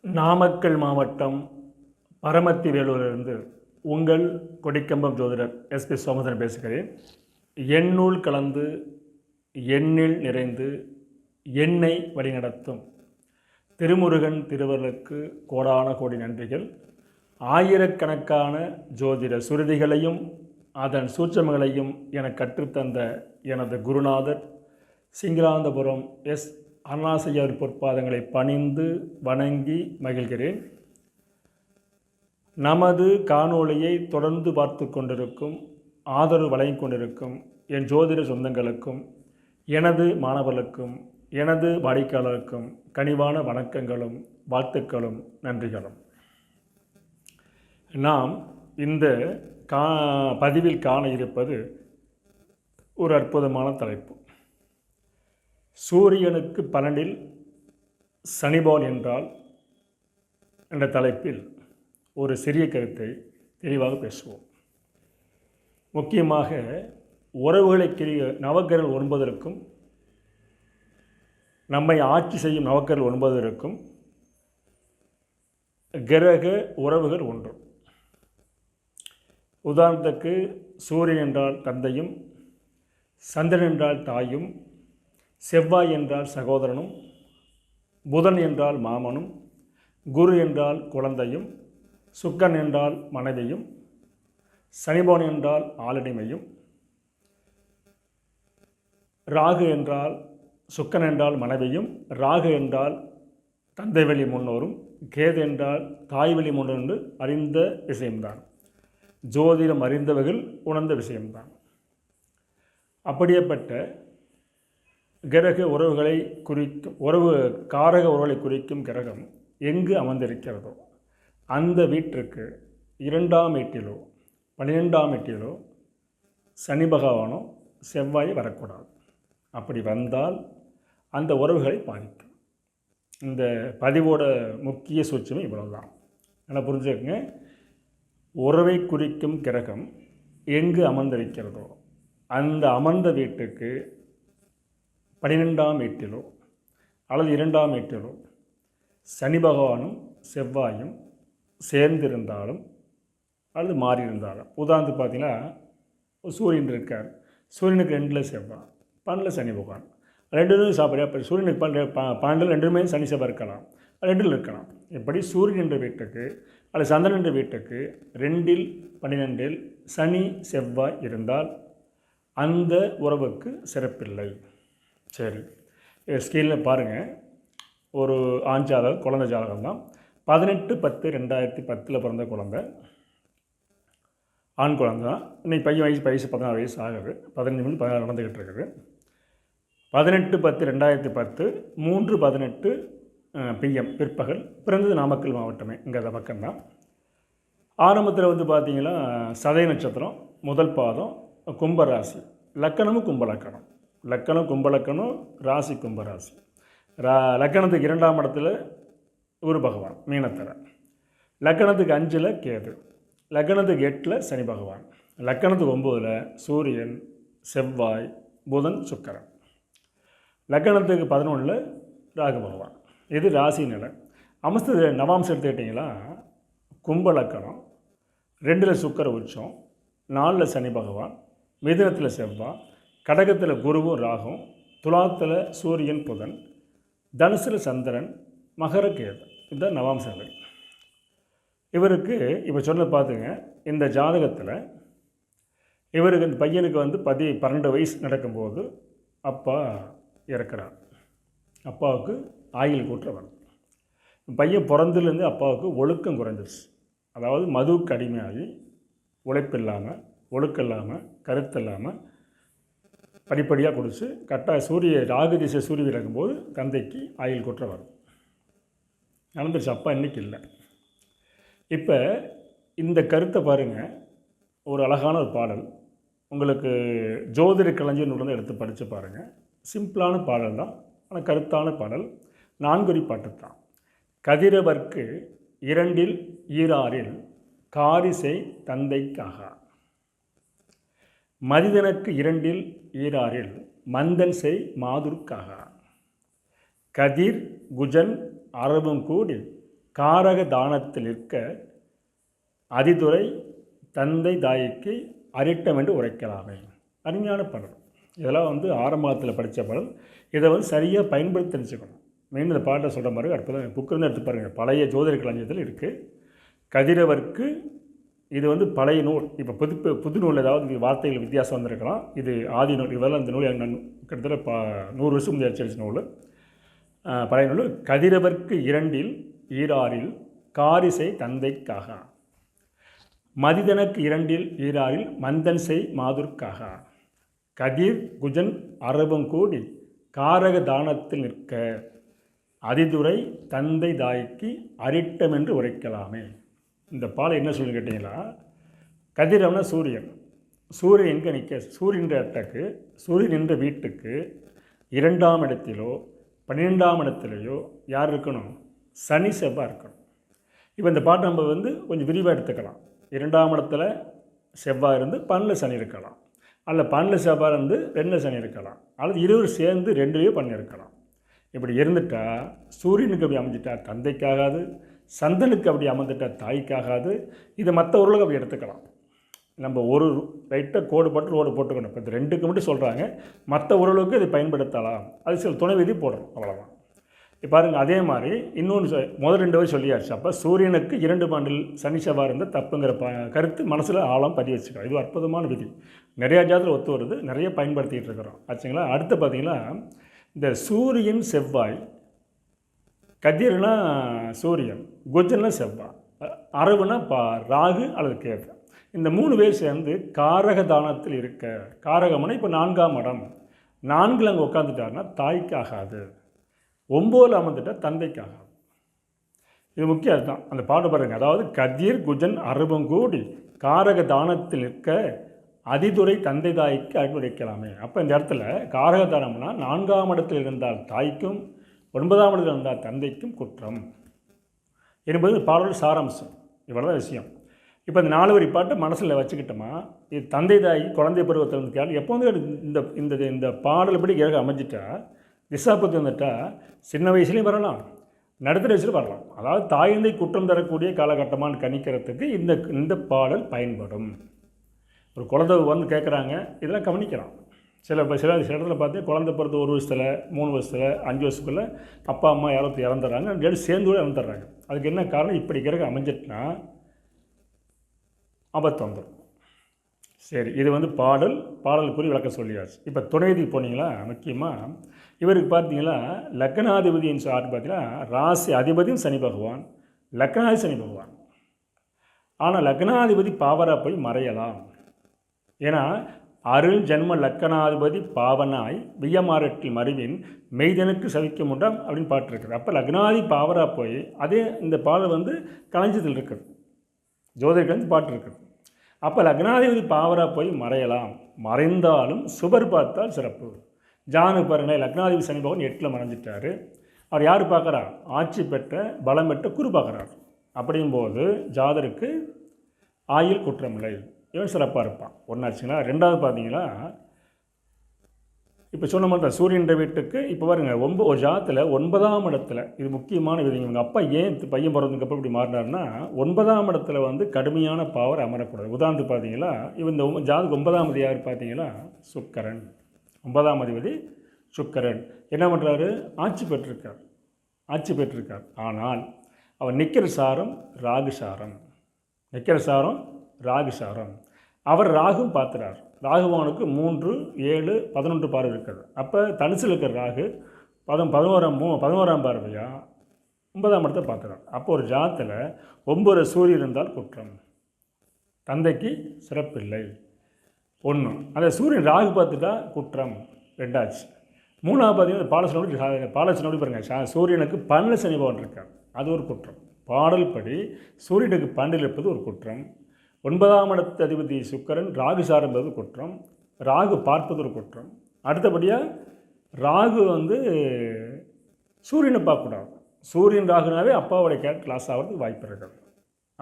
நாமக்கல் மாவட்டம் பரமத்தி வேலூரிலிருந்து உங்கள் கொடிக்கம்பம் ஜோதிடர் எஸ்பி சோமசன் பேசுகிறேன். எண்ணூல் கலந்து எண்ணில் நிறைந்து எண்ணை வழிநடத்தும் திருமுருகன் திருவருளுக்கு கோடான கோடி நன்றிகள். ஆயிரக்கணக்கான ஜோதிட சுருதிகளையும் அதன் சூட்சமங்களையும் எனக்கு கற்றுத்தந்த எனது குருநாதர் சிங்களாந்தபுரம் எஸ் அருணாசையார் பொற்பாதங்களை பணிந்து வணங்கி மகிழ்கிறேன். நமது காணொளியை தொடர்ந்து பார்த்து கொண்டிருக்கும் ஆதரவு வழங்கிக் கொண்டிருக்கும் என் ஜோதிட சொந்தங்களுக்கும் எனது மாணவர்களுக்கும் எனது வாடிக்கையாளருக்கும் கனிவான வணக்கங்களும் வாழ்த்துக்களும் நன்றிகளும். நாம் இந்த பதிவில் காண இருப்பது ஒரு அற்புதமான தலைப்பு. சூரியனுக்கு 12 சனிபால் என்றால் என்ற தலைப்பில் ஒரு சிறிய கருத்தை தெளிவாக பேசுவோம். முக்கியமாக உறவுகளை நவக்கிரகங்கள் 9 நம்மை ஆட்சி செய்யும் நவக்கிரகங்கள் 9 கிரக உறவுகள் 1. உதாரணத்துக்கு சூரியன் என்றால் தந்தையும், சந்திரன் என்றால் தாயும், செவ்வாய் என்றால் சகோதரனும், புதன் என்றால் மாமனும், குரு என்றால் குழந்தையும், சுக்கரன் என்றால் மனைவியும், சனிபவன் என்றால் ஆளடிமையும், ராகு என்றால் சுக்கரன் என்றால் மனைவியும், ராகு என்றால் தந்தை வழி முன்னோரும், கேது என்றால் தாய் வழி முன்னோர் என்று அறிந்த விஷயம்தான். ஜோதிடம் அறிந்தவர்கள் உணர்ந்த விஷயம்தான். அப்படியேப்பட்ட கிரக உறவுகளை குறிக்கும் காரக உறவுகளை குறிக்கும் கிரகம் எங்கு அமர்ந்திருக்கிறதோ அந்த வீட்டிற்கு 2ஆம் வீட்டிலோ 12ஆம் வீட்டிலோ சனி பகவானோ செவ்வாய் வரக்கூடாது. அப்படி வந்தால் அந்த உறவுகளை பாதிக்கும். இந்த பதிவோட முக்கிய சூட்சமே இவ்வளவுதான். என்ன புரிஞ்சுக்கங்க, உறவை குறிக்கும் கிரகம் எங்கு அமர்ந்திருக்கிறதோ அந்த அமர்ந்த வீட்டுக்கு 12ஆம் வீட்டிலோ அல்லது 2ஆம் வீட்டிலோ சனி பகவானும் செவ்வாயும் சேர்ந்திருந்தாலும் அல்லது மாறியிருந்தாலும், உதாரணத்துக்கு பார்த்தீங்கன்னா சூரியன் இருக்கார், சூரியனுக்கு 2 செவ்வாய், 12 சனி பகவான், 2 சாப்பிட்ற சூரியனுக்கு 12 2 சனி செவ்வாய் இருக்கலாம், 2 இருக்கலாம். இப்படி சூரியன் என்ற வீட்டுக்கு அல்லது சந்திரன் என்ற வீட்டுக்கு 2 12 சனி செவ்வாய் இருந்தால் அந்த உறவுக்கு சிறப்பில்லை. சரி, ஸ்கீலில் பாருங்கள், ஒரு ஆண் ஜாதகம் குழந்தை ஜாதகம் தான். 18/10/2010 பிறந்த குழந்தை, ஆண் குழந்தை தான். இன்றைக்கி பையன் வயசு 16 வயசு ஆகுது, 15 மணி 16 நடந்துக்கிட்டு இருக்குது. 18/10/2010 3:18 PM பிற்பகல், பிறந்தது நாமக்கல் மாவட்டமே, இங்கே அந்த பக்கம்தான். ஆரம்பத்தில் பார்த்தீங்கன்னா சதய நட்சத்திரம், முதல் பாதம், கும்பராசி, லக்கணமும் கும்பலக்கணம், லக்கணம் கும்பலக்கணம், ராசி கும்பராசி. லக்கணத்துக்கு 2ஆம் இடத்துல குரு பகவான் மீனத்தில், லக்கணத்துக்கு 5ல் கேது, லக்கணத்துக்கு 8ல் சனி பகவான், லக்கணத்துக்கு 9ல் சூரியன், செவ்வாய், புதன், சுக்கிரன், லக்கணத்துக்கு 11ல் ராகு பகவான். இது ராசி நிலை. அம்சத்து நவாம்சம் எடுத்துக்கிட்டிங்களா, கும்பலக்கணம், 2ல் சுக்கிர உச்சம், 4ல் சனி பகவான், மிதுனத்தில் செவ்வாய், கடகத்தில் குருவும் ராகும், துலாத்தில் சூரியன் புதன், தனுசில் சந்திரன், மகர கேது. இதுதான் நவாம்சங்கள். இவருக்கு இப்போ சொல்ல பார்த்துங்க, இந்த ஜாதகத்தில் இவருக்கு இந்த பையனுக்கு 12 வயசு நடக்கும்போது அப்பா இறக்குறார். அப்பாவுக்கு ஆயில் கூட்டுறவன். பையன் பிறந்துலேருந்து அப்பாவுக்கு ஒழுக்கம் குறைஞ்சிருச்சு. அதாவது மதுவுக்கு அடிமையாகி உழைப்பு இல்லாமல், ஒழுக்கம் இல்லாமல், கருத்து இல்லாமல் படிப்படியாக குடிச்சு கரெக்டாக ராகு திசை சூரிய இறக்கும்போது தந்தைக்கு ஆயில் கூட்டுற வரும். நடந்துருச்சு. அப்பா இன்றைக்கி இல்லை. இப்போ இந்த கருத்தை பாருங்கள், ஒரு அழகான ஒரு பாடல் உங்களுக்கு ஜோதிட கலைஞர் நூலில் எடுத்து படித்து பாருங்கள். சிம்பிளான பாடல் தான், ஆனால் கருத்தான பாடல். 4 வரி பாட்டு தான். கதிரவர்க்கு 2ல் ஈராறில் காரிசை தந்தைக்காக. மதிதனக்கு இரண்டில் ஈராறில் மந்தன் செய் மாதுர்க்காக. கதிர் குஜன் அரபும் கூடி காரக தானத்தில் நிற்க அதிதுரை தந்தை தாய்க்கு அரிட்டம் என்று உரைக்கலாமே. அருமையான பாடல். இதெல்லாம் ஆரம்பத்தில் படித்த பாடல். இதை சரியாக பயன்படுத்தி தெரிஞ்சுக்கணும். மீண்டும் இந்த பாட்டை சொல்கிற மாதிரி அற்புதம். புக்கிருந்து எடுத்து பாருங்கள். பழைய ஜோதிட களஞ்சியத்தில் இருக்குது. கதிரவர்க்கு இது பழைய நூல். இப்போ புது நூல் ஏதாவது வார்த்தைகள் வித்தியாசம் வந்திருக்கலாம். இது ஆதி நூல். இதெல்லாம் இந்த நூல் கிட்டத்தட்ட 100 வருஷம் முந்தைய அச்சடிச்ச நூல், பழைய நூல். கதிரவர்க்கு இரண்டில் ஈராறில் காரிசை தந்தைக்காக. மதிதனக்கு இரண்டில் ஈராறில் மந்தன் செய் மாதுர்க்காக. கதிர் குஜன் அரபும் கூடி காரக தானத்தில் நிற்க அதிதுரை தந்தை தாய்க்கு அரிட்டம் என்று உரைக்கலாமே. இந்த பாலை என்ன சொல்லி கேட்டிங்களா, கதிரவனா சூரியன். சூரியன் எங்கே நிற்க? சூரியன் இடத்துக்கு, சூரியன் என்ற வீட்டுக்கு 2ஆம் இடத்திலோ 12ஆம் இடத்துலையோ யார் இருக்கணும்? சனி செவ்வாய் இருக்கணும். இப்போ இந்த பாட்டை நம்ம கொஞ்சம் விரிவாக எடுத்துக்கலாம். 2ஆம் இடத்துல செவ்வாய் இருந்து 12 சனி இருக்கலாம், அல்ல 12 செவ்வாய் இருந்து 2 சனி இருக்கலாம், அல்லது இருவர் சேர்ந்து 2 பண்ணி இருக்கலாம். இப்படி இருந்துட்டால் சூரியனுக்கு அப்படி அமைஞ்சிட்டா தந்தைக்காகாது, சந்தனுக்கு அப்படி அமர்ந்துட்டால் தாய்க்காகாது. இதை மற்ற உருளுக்கு அப்படி எடுத்துக்கலாம். நம்ம ஒரு ரைட்டாக கோடு போட்டு ரோடு போட்டுக்கணும். இப்போ இந்த 2க்கு மட்டும் சொல்கிறாங்க. மற்ற உருளுக்கு இதை பயன்படுத்தலாம். அது சில துணை விதி போடுறோம், அவ்வளோதான். இப்போ பாருங்கள், அதே மாதிரி இன்னொன்று முதல் 2 வரை சொல்லியாச்சு. அப்போ சூரியனுக்கு 2 பாண்டில் சனி செவ்வாய் இருந்தால் தப்புங்கிற கருத்து மனசில் ஆழம் பதிவு வச்சுக்கலாம். இது அற்புதமான விதி. நிறையா ஜாதத்தில் ஒத்து வருது, நிறைய பயன்படுத்திகிட்டு இருக்கிறோம் ஆச்சுங்களா. அடுத்து பார்த்திங்கன்னா, இந்த சூரியன் செவ்வாய், கதிர்னா சூரியன், குஜன்னா செவ்வாய், அரவுனா ராகு அல்லது கேது, இந்த 3 பேர் சேர்ந்து காரக தானத்தில் இருக்க. காரகம்னா இப்போ 4ஆம் இடம், 4 அங்கே உட்காந்துட்டாருன்னா தாய்க்கு ஆகாது, 9 அமர்ந்துட்டால் தந்தைக்கு ஆகாது. இது முக்கியம். அதுதான் அந்த பாட்டு பாருங்கள். அதாவது கதிர் குஜன் அரபும் கூடி காரக தானத்தில் நிற்க அதிதுரை தந்தை தாய்க்கு அனுமதிக்கலாமே. அப்போ இந்த இடத்துல காரக தானம்னா 4ஆம் இடத்தில் இருந்தால் தாய்க்கும் 9ஆம் இடத்தில் இருந்தால் தந்தைக்கும் குற்றம் என்பது பாடல் சாராம்சம். இவ்வளோதான் விஷயம். இப்போ இந்த 4 வரி பாட்டை மனசில் வச்சுக்கிட்டோமா, இது தந்தை தாய் குழந்தை பருவத்தில் இருந்து கேள்வி எப்போ இந்த இந்த இந்த பாடல் படி கிரகம் அமைஞ்சிட்டா, திசாபத்தி வந்துட்டால் சின்ன வயசுலேயும் வரலாம், நடுத்தர வயசுலையும் வரலாம். அதாவது தாயந்தை குற்றம் தரக்கூடிய காலகட்டமானு கணிக்கிறதுக்கு இந்த பாடல் பயன்படும். ஒரு குழந்தை கேட்குறாங்க, இதெல்லாம் கவனிக்கலாம். சில இடத்துல பார்த்து குழந்தை பிறந்து 1 வருஷத்தில் 3 வருஷத்தில் 5 வருஷத்துக்குள்ளே அப்பா அம்மா யாரோ இறந்துடுறாங்க, 2 சேர்ந்து கூட இறந்துடுறாங்க. அதுக்கு என்ன காரணம்? இப்படி கிரகம் அமைஞ்சிட்டுனா ஆபத்து வந்துடும். சரி, இது பாடலுக்குரிய விளக்கம் சொல்லியாச்சு. இப்போ துணைவிதிக்கு போனீங்களா, முக்கியமாக இவருக்கு பார்த்தீங்களா, லக்னாதிபதியின் சார் பார்த்தீங்கன்னா ராசி அதிபதியும் சனி பகவான், லக்னாதி சனி பகவான். ஆனால் லக்னாதிபதி பாவராக போய் மறையலாம். ஏன்னா அருள் ஜென்ம லக்கணாதிபதி பாவனாய் வியமாரட்டில் மறிவின் மெய்தனுக்கு சவிக்க முட்டாம் அப்படின்னு பாட்டு இருக்குது. அப்போ லக்னாதி பாவராக போய் அதே இந்த பாடல் களஞ்சியத்தில் இருக்குது, ஜோதிடத்தில் பாட்டு இருக்குது. அப்போ லக்னாதிபதி பாவராக போய் மறையலாம். மறைந்தாலும் சுபர் பார்த்தால் சிறப்பு. ஜானுக்கு பாருங்களேன், லக்னாதிபதி சனி பகவான் 8ல் மறைஞ்சிட்டார். அவர் யார் பார்க்குறா? ஆட்சி பெற்ற பலம் பெற்ற குரு பார்க்குறார். அப்படிங்கும்போது ஜாதருக்கு ஆயுள் குற்றமில்லை, இவன் சிறப்பாக இருப்பான். ஒன்றாச்சுங்களா. 2வது பார்த்தீங்கன்னா, இப்போ சொன்ன மாதிரி தான் சூரியன் வீட்டுக்கு இப்போ பாருங்கள், ஒரு ஜாதத்தில் 9ஆம் இடத்துல, இது முக்கியமான விதிங்க. இவங்க அப்பா ஏன் பையன் பிறந்ததுக்கப்புறம் இப்படி மாறினார்னா, 9ஆம் இடத்துல கடுமையான பவர் அமரக்கூடாது. உதாரணத்துக்கு பார்த்தீங்களா, இவன் இந்த ஜாதகம் 9ஆம் அதிபதி யார் பார்த்தீங்களா? சுக்கரன். 9ஆம் அதிபதி சுக்கரன் என்ன பண்ணுறாரு? ஆட்சி பெற்றிருக்கார். ஆனால் அவர் நிற்கிற சாரம் ராகு சாரம், அவர் ராகும் பார்த்துறார். ராகுவானுக்கு 3, 7, 11 பார்வை இருக்கிறது. அப்போ தனுசில் இருக்கிற ராகு 11ஆம் பார்வையா 9ஆம் இடத்தை பார்த்துறார். அப்போ ஒரு ஜாதத்தில் 9 சூரியன் இருந்தால் குற்றம், தந்தைக்கு சிறப்பில்லை. 1 அந்த சூரியன் ராகு பார்த்துட்டா குற்றம் 2ஆச்சு. 3ஆவது பார்த்தீங்கன்னா பாலசனோடு பாருங்கள், சூரியனுக்கு 12 சனி பகவான் இருக்கார், அது ஒரு குற்றம். பாடல் படி சூரியனுக்கு 12 இருப்பது ஒரு குற்றம். 9ஆம் இடத்து அதிபதி சுக்கரன் ராகு சார் என்பது குற்றம், ராகு பார்ப்பது ஒரு குற்றம். அடுத்தபடியாக ராகு சூரியனை பார்க்கக்கூடாது. சூரியன் ராகுனாவே அப்பாவோடைய கேரக்டர் லாஸ் ஆகிறதுக்கு வாய்ப்பு இருக்குது.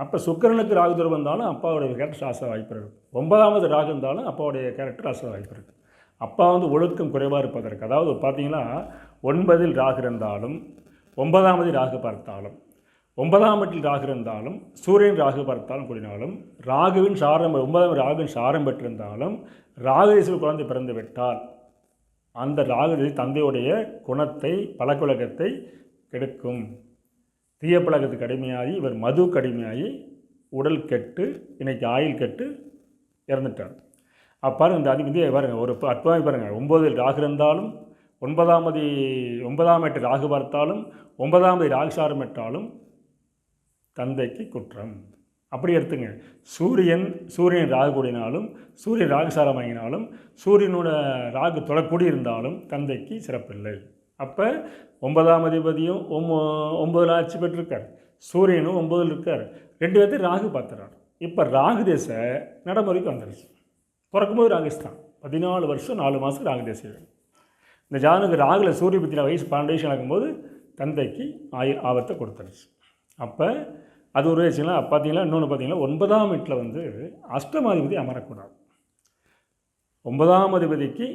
அப்போ சுக்கிரனுக்கு ராகு தொடர்பு வந்தாலும் அப்பாவுடைய கேரக்டர் ஆசை வாய்ப்பு இருக்குது. 9வது ராகு இருந்தாலும் அப்பாவுடைய கேரக்டர் ஆசை வாய்ப்பு இருக்குது. அப்பா வந்து ஒழுக்கம் குறைவாக இருப்பதற்கு, அதாவது பார்த்தீங்கன்னா 9ல் ராகு இருந்தாலும் 9வது ராகு பார்த்தாலும் 9ஆம் வீட்டில் ராகு இருந்தாலும் சூரியன் ராகு பார்த்தாலும் கூடினாலும் ராகுவின் சாரம் 9ஆம் ராகுவின் சாரம் பெற்றிருந்தாலும் ராகுதேசில் குழந்தை பிறந்து விட்டால் அந்த ராகு தந்தையுடைய குணத்தை பழக்கவழக்கத்தை கெடுக்கும். தீய பழக்கத்துக்கு அடிமையாகி இவர் மது கடுமையாகி உடல் கெட்டு இன்னைக்கு ஆயில் கெட்டு இறந்துட்டார். பாருங்கள், இந்த அதிபதியை பாருங்கள், ஒரு அற்புதமாக பாருங்கள். 9ல் ராகு இருந்தாலும் 9ஆம் வீட்டு ராகு பார்த்தாலும் 9ஆம் ராகு சாரம் பெற்றாலும் தந்தைக்கு குற்றம். அப்படி எடுத்துங்க. சூரியன் ராகு கூடினாலும் சூரியன் ராகு சாரம் வாங்கினாலும் சூரியனோட ராகு தொடக்கூடி இருந்தாலும் தந்தைக்கு சிறப்பில்லை. அப்போ 9ஆம் அதிபதியும் 9ல் ஆட்சி பெற்றிருக்கார், சூரியனும் 9ல் இருக்கார், 2 பேர்த்தையும் ராகு பார்த்துறார். இப்போ ராகு தேச நடைமுறைக்கு வந்துடுச்சு. பிறக்கும்போது ராகுஸ்தான் 14 வருஷம் 4 மாதம் ராகு தேசம். இந்த ஜாதனுக்கு ராகுல சூரிய பற்றின வயசு 12 வயசு நடக்கும்போது தந்தைக்கு ஆபத்தை கொடுத்துருச்சு. அப்போ அது ஒரு வயசுங்களா. பார்த்தீங்களா, இன்னொன்று பார்த்தீங்கன்னா 9ஆம் வீட்டில் வந்து அஷ்டமாதிபதி அமரக்கூடாது. 9ஆம் அதிபதிக்கு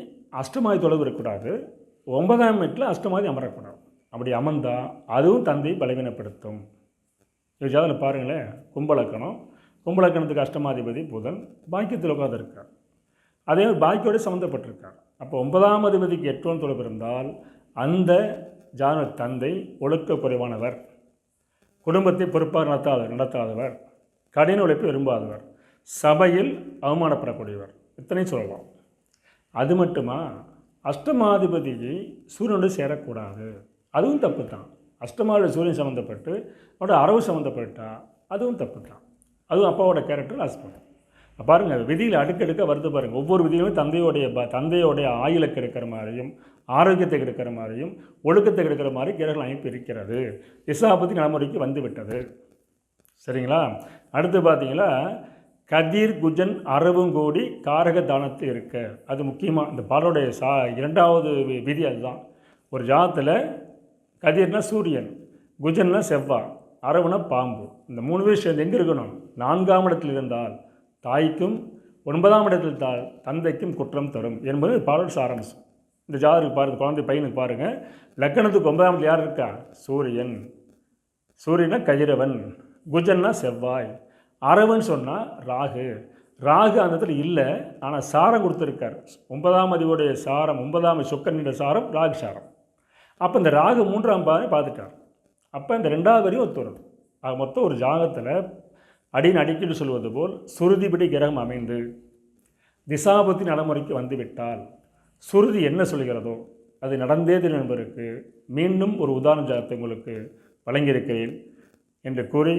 அஷ்டமாதி தொடர்பு இருக்கக்கூடாது. 9ஆம் வீட்டில் அஷ்டமாதி அமரக்கூடாது. அப்படி அமர்ந்தால் அதுவும் தந்தையை பலவீனப்படுத்தும். இது ஜாதகம் பாருங்களேன். கும்பலக்கணத்துக்கு அஷ்டமாதிபதி புதன் பாக்கியத்தில் உட்காந்து இருக்கார். அதே மாதிரி பாக்கியோடு சம்மந்தப்பட்டிருக்கார். அப்போ 9ஆம் அதிபதிக்கு 8 தொடர்பு இருந்தால் அந்த ஜாதக தந்தை ஒழுக்க குறைவானவர், குடும்பத்தை பொறுப்பாக நடத்தாதவர், கடின உழைப்பு விரும்பாதவர், சபையில் அவமானப்படக்கூடியவர், இத்தனையும் சொல்லலாம். அது மட்டுமா, அஷ்டமாதிபதி சூரியனோடு சேரக்கூடாது. அதுவும் தப்பு தான். அஷ்டமாதிபதி சூரியன் சம்மந்தப்பட்டு அவரோட அரவு சம்மந்தப்பட்டால் அதுவும் தப்பு தான். அதுவும் அப்பாவோட கேரக்டர் ஆசைப்படும். பாருங்கள், விதியில் அடுக்கடுக்க வருது பாருங்கள். ஒவ்வொரு விதியுமே தந்தையோடைய ஆயுளை கெடுக்கிற மாதிரியும் ஆரோக்கியத்தை கெடுக்கிற மாதிரியும் ஒழுக்கத்தை கெடுக்கிற மாதிரி கிரகங்கள் அமைப்பு இருக்கிறது. திசாபதி நடைமுறைக்கு வந்து விட்டது. சரிங்களா. அடுத்து பார்த்தீங்களா, கதிர் குஜன் அரவும் கூடி காரக தானத்தில் இருக்க. அது முக்கியமாக இந்த பாடலுடைய 2வது விதி அதுதான். ஒரு ஜாதத்தில் கதிர்னா சூரியன், குஜன்னா செவ்வாய், அரவுனா பாம்பு. இந்த 3 பேர் சேர்ந்து எங்கே இருக்கணும்? 4ஆம் இடத்தில் இருந்தால் தாய்க்கும் 9ஆம் இடத்தில் தந்தைக்கும் குற்றம் தரும் என்பது பாடல் சாராம்சம். இந்த ஜாதகத்துக்கு பாருங்கள், குழந்தை பையனுக்கு பாருங்கள். லக்கணத்துக்கு 9ஆம் இடத்தில் யார் இருக்கா? சூரியனா கதிரவன், குஜன்னா செவ்வாய், அரவன் சொன்னால் ராகு அந்த இடத்துல இல்லை. ஆனால் சாரம் கொடுத்துருக்கார். 9ஆம் அதிபதியுடைய சாரம், 9ஆம் சுக்கிரனுடைய சாரம் ராகு சாரம். அப்போ இந்த ராகு 3ஆம் பாதை பார்த்துட்டார். அப்போ இந்த 2வது வரையும் ஒத்து வருது. மொத்தம் ஒரு ஜாதகத்தில் அடிக்கடி சொல்வது போல் சுருதிபடி கிரகம் அமைந்து திசாபத்தி நடைமுறைக்கு வந்துவிட்டால் சுருதி என்ன சொல்கிறதோ அது நடந்தே தீரும் என்பதற்கு மீண்டும் ஒரு உதாரண ஜாதகத்தை உங்களுக்கு வழங்கியிருக்கிறேன் என்று கூறி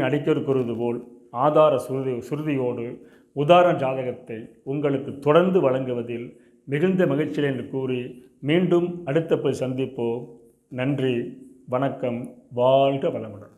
அடிக்கடி கூறுவது போல் ஆதார சுருதியோடு உதாரண ஜாதகத்தை உங்களுக்கு தொடர்ந்து வழங்குவதில் மிகுந்த மகிழ்ச்சியில் என்று கூறி மீண்டும் அடுத்த போய் சந்திப்போம். நன்றி, வணக்கம், வாழ்க வளமுடன்.